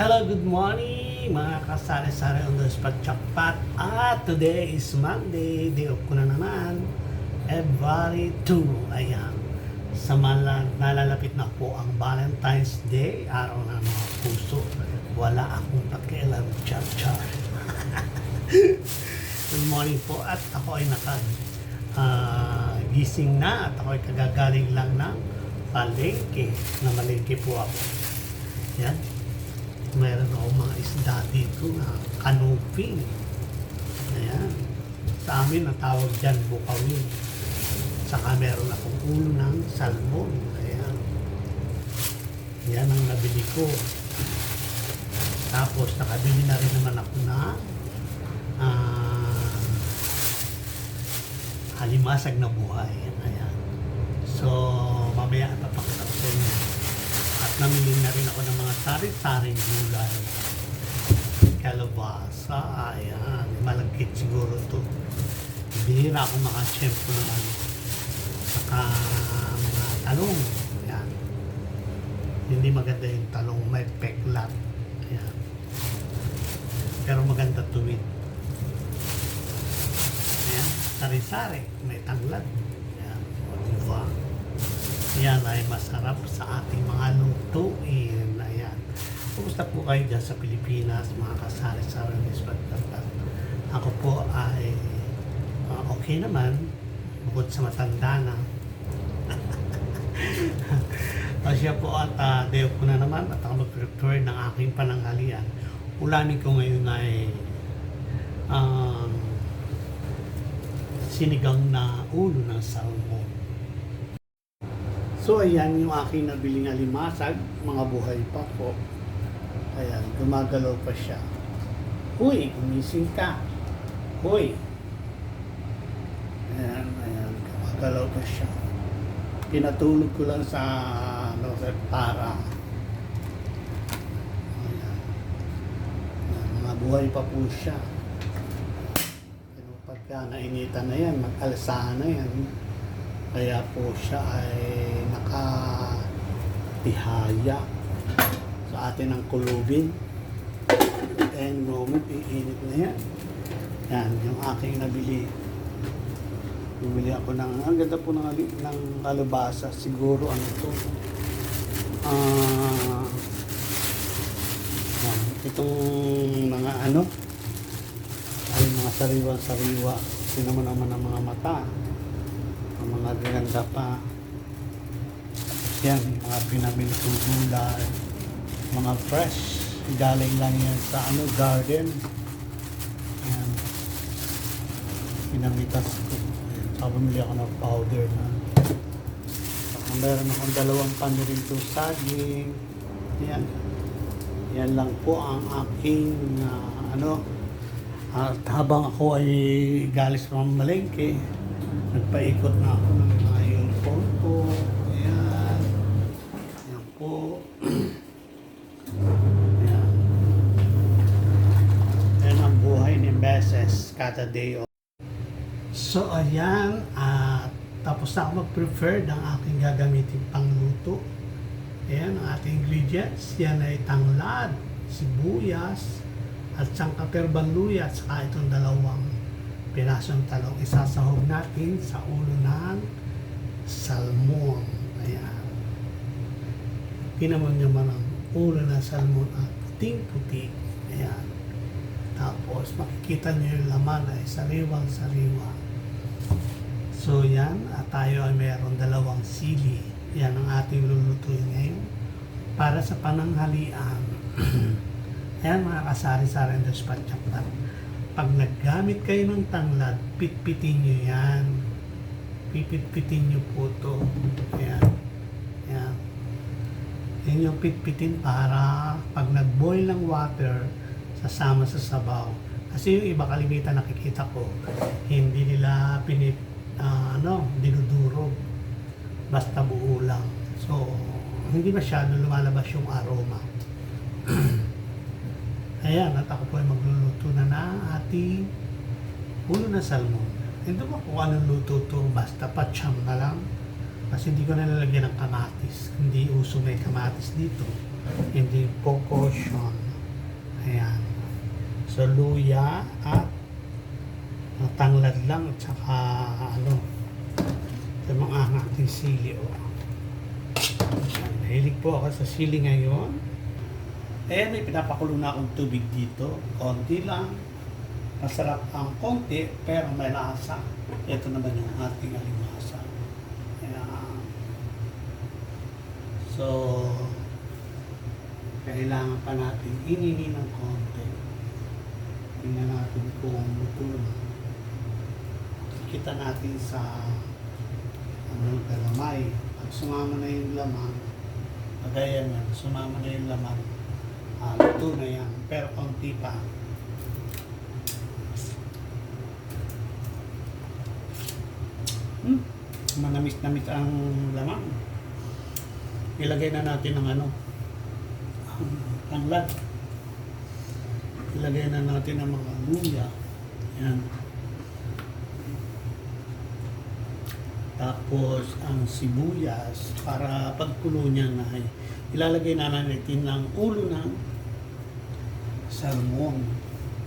Hello, good morning mga kasari-sari on the spot jackpot. At today is Monday, day off ko na naman. February 2, ayan. Nalalapit na po ang Valentine's Day, araw ng mga puso. Wala akong pakialam, char-char. Good morning po at ako ay gising na at ako ay kagagaling lang ng palengke. Namalengke po ako. Yan. Meron ako mga isda dito na kanuping. Ayan. Sa amin, ang tawag dyan, bukawin. Saka meron akong ulo ng salmon. Ayan. Yan ang nabili ko. Tapos, nakabili na rin naman ako na halimasag na buhay. Ayan. So, mamaya papakita ko sa inyo. At namili na rin ako ng mga sari-saring gulay. Kalabasa, ayan. Malagkit siguro to. Bihira akong makachempo ng ano. Saka mga talong. Ayan. Hindi maganda yung talong. May peklat. Ayan. Pero maganda tuwid. Ayan. Sari-sari. May tanglad. Ayan. O diba? Yan ay masarap sa ating mga lutuin. Ayan. Kumusta po kayo dyan sa Pilipinas, mga kasari-sari ng Isbagdagan? Ako po ay okay naman, bukod sa matanda na. Siya po at day ko na naman at ako mag-prepare ng aking pananghalian. Ulamin ko ngayon ay sinigang na ulo ng salmon. So ayan yung aking nabiling alimasag, mga buhay pa po. Ayan, gumagalaw pa siya. Huy, gumising ka. Huy. Ayan, gumagalaw pa siya. Pinatulog ko lang sa para. Ayan. Mga buhay pa po siya. Pero pagka nainitan na yan, mag-alsahan na yan. Kaya po siya ay nakatihaya sa atin ng kulubin. And moment, iinit na yan. Yan, yung aking nabili. Bumili ako ng, ang ganda po ng kalabasa. Siguro ano to. Itong mga ano, ay mga sariwa-sariwa. Sino naman ang mga mata. Ang mga ganda pa. Yan, mga pinamili kong gulay. Mga fresh. Galing lang yan sa garden. Yan. Pinamitas ko. Saka bumili ako ng powder na. Saka meron akong 2 panirintong saging. Yan. Yan lang po ang aking at habang ako ay galis sa malengke, nagpaikot na ako ng mga uniform ko. Ayan. Ayan po. Ayan. Ayan ang buhay ni Mrs. kada day off. So ayan, tapos na ako mag-prepare ng aking gagamitin pangluto. Ayan ang ating ingredients. Yan ay tanglad, sibuyas, at sangkaperbang luya, at saka itong 2 pirasong talong. Isasahog natin sa ulo ng salmon. Ayan. Pinamon naman ang ulo ng salmon at puting-puti. Ayan. Tapos makikita niyo yung laman ay sariwang-sariwa. So yan, at tayo ay mayroon 2 sili. Yan ang ating lulutuin ngayon para sa pananghalian. Ayan mga kasari-sari ng spot jackpot. Pag naggamit kayo ng tanglad, pitpitin nyo yan. Pipitpitin nyo po ito. Ayan. Ayan. Yan yung pitpitin para pag nag-boil ng water, sasama sa sabaw. Kasi yung iba kalimitan nakikita ko, hindi nila dinudurog. Basta buo lang. So, hindi masyado lumalabas yung aroma. Ayan, at ako po ay magluluto na ng ating ulo na salmon. Hindi mo kung anong luto to, basta patsyam na lang. Kasi hindi ko nalalagyan ng kamatis. Hindi uso may kamatis dito. Hindi pocosyon. So, luya at tanglad lang at saka sa mga aking sili. Nahilig po ako sa sili ngayon. May pinapakulo na akong tubig dito. Konti lang. Masarap ang konti, pero may lasa. Ito naman yung ating alimasa. Ayan. So, kailangan pa natin ininin ng konti. Tingnan natin kung luto na. Kita natin sa galamay. Pag sumama na yung laman, kagaya yan, sumama na yung laman, luto na yan. Pero konti pa. Manamis-namis ang lamang. Ilagay na natin ang tanglad. Ilagay na natin ang mga luya. Yan. Tapos ang sibuyas para pagkulo niya na ilalagay na natin ng ulo ng salmon.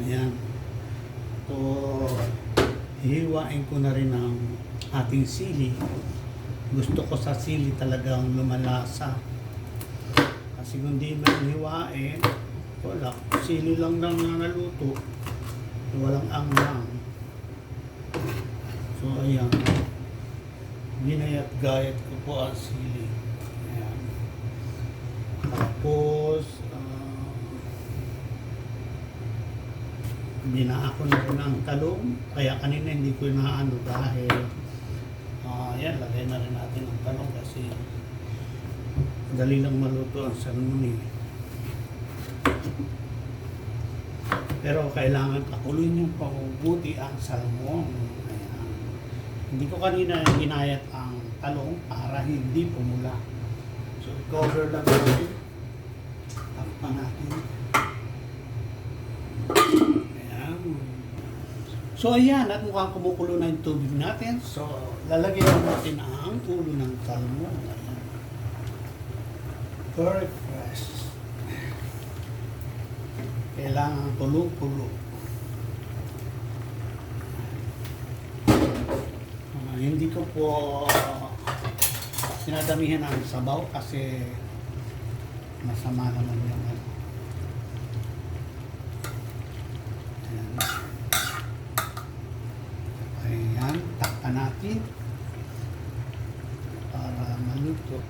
Ayan. So, hihiwain ko na rin ang ating sili. Gusto ko sa sili talagang lumalasa. Kasi kung di man hiwain, wala. Sili lang na naluto. Walang angang. So, ayan. Ginayat-gayat ko po ang sili. Ayan. Tapos, binaako na rin ang talong. Kaya kanina hindi ko inaano dahil yan, lagay na rin natin ang talong kasi dali lang maluto ang salmon. Pero kailangan pakuloyin yung pabuti ang salmon. Ayan. Hindi ko kanina ginayat ang talong para hindi pumula. So, i-cover lang natin. Takpan natin. Ayan. So, ayan. At mukhang kumukulo na yung tubig natin. So, lalagyan natin ang ulo ng salmon. Ayan. Very fresh. Kailangan tulo-tulo. Hindi ko po sinadamihan ang sabaw kasi masama naman yung Ayan. Ayan, takpan natin para maluto.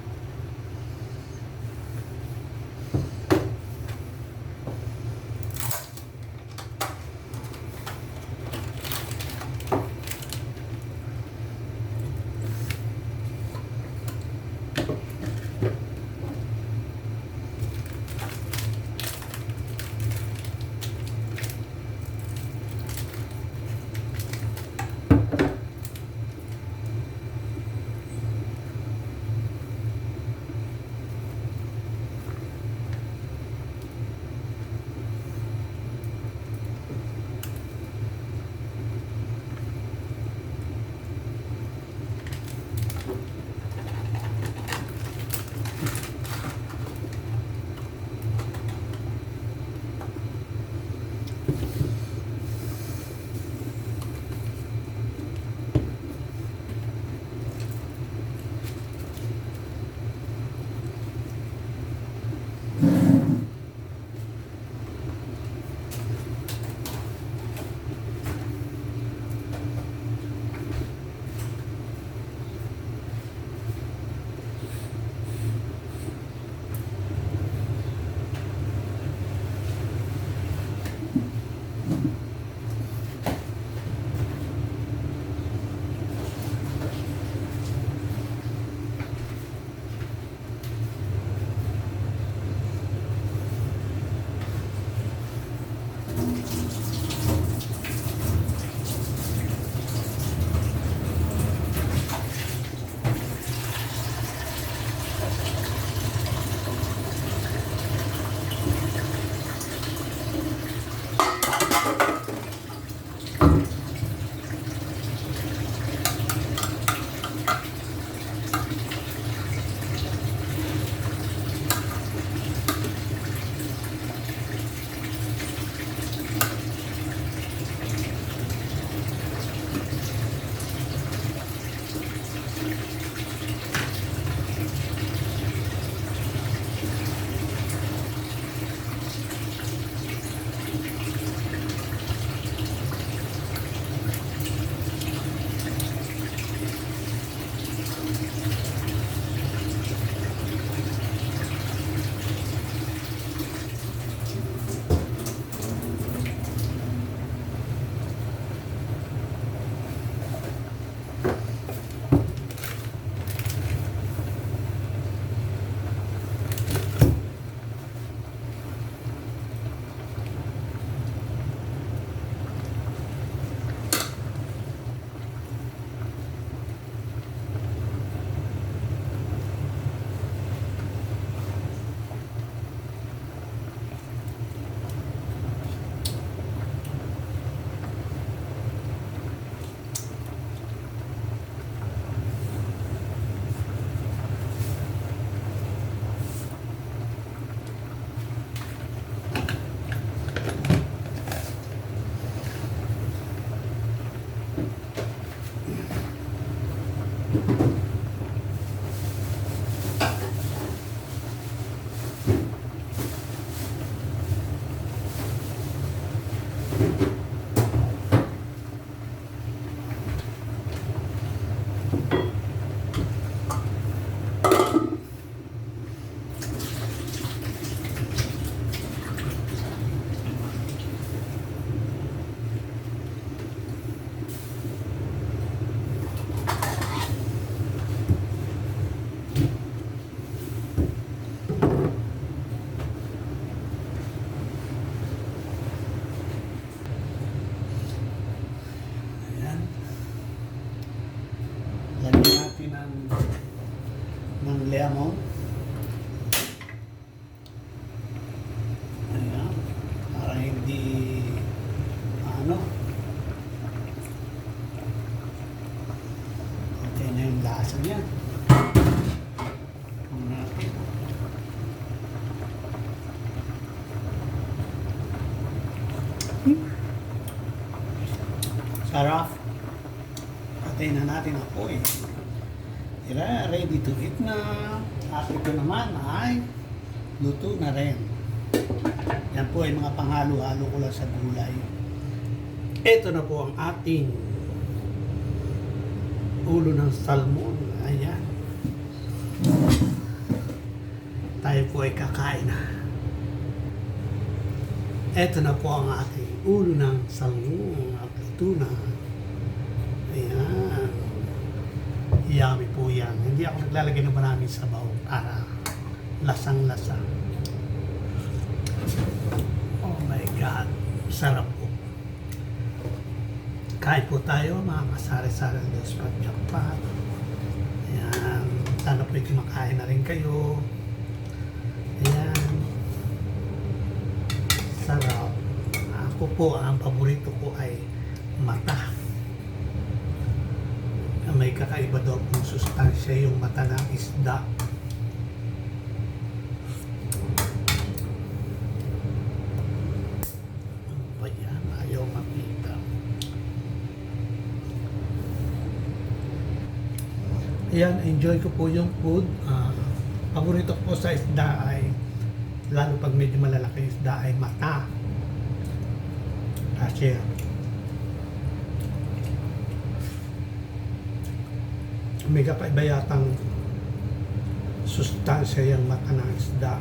Sarap. Patayin na natin ang apoy. Tira, ready to eat na. At ito naman ay luto na rin. Yan po ay mga panghalo-halo ko lang sa gulay. Ito na po ang ating ulo ng salmon. Ayan. Tayo po ay kakain na. Ito na po ang ating ulo ng salmon at luto na. Ayan. Yummy po yan. Hindi ako naglalagay ng maraming sabaw para lasang-lasa. Oh my God. Sarap po. Kain po tayo mga kasari-sari ng Dos Pagjakpat. Ayan. Sana po kumakain na rin kayo. Ayan. Sarap. Ako po, ang paborito ko ay mata. May kakaiba daw pong sustansya yung mata ng isda. Ano ba yan? Ayaw makita. Ayan, enjoy ko po yung food. Paborito ko po sa isda ay, lalo pag medyo malalaki isda, ay mata. Kasi may kakaiba yatang sustansya yung mata ng isda.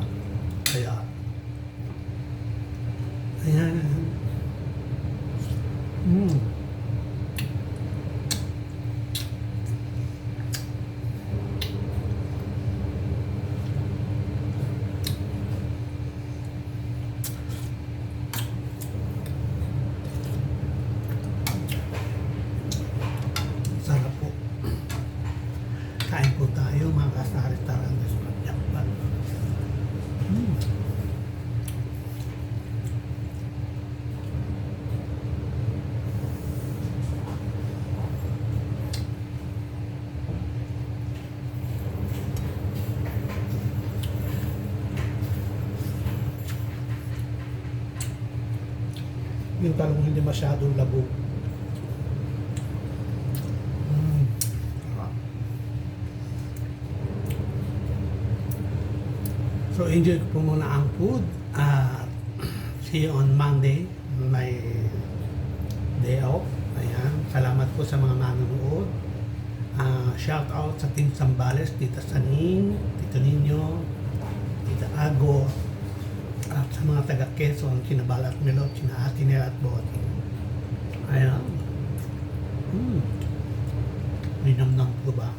Kaya, ayan. Sarap po. Kain po tayo mga kasari-tarang Dos Pagjakpat. Yung talong hindi masyadong labog. So enjoy ko po muna ang food. See you on Monday, my day off. Ayan. Salamat po sa mga manonood. Shout out sa Team Zambales, Tita Saning, Tito Nino, Tita Ago, at sa mga taga Quezon, Kinabal at Melot, Kina Atinel at Boting. Ayan. May namnam po ba?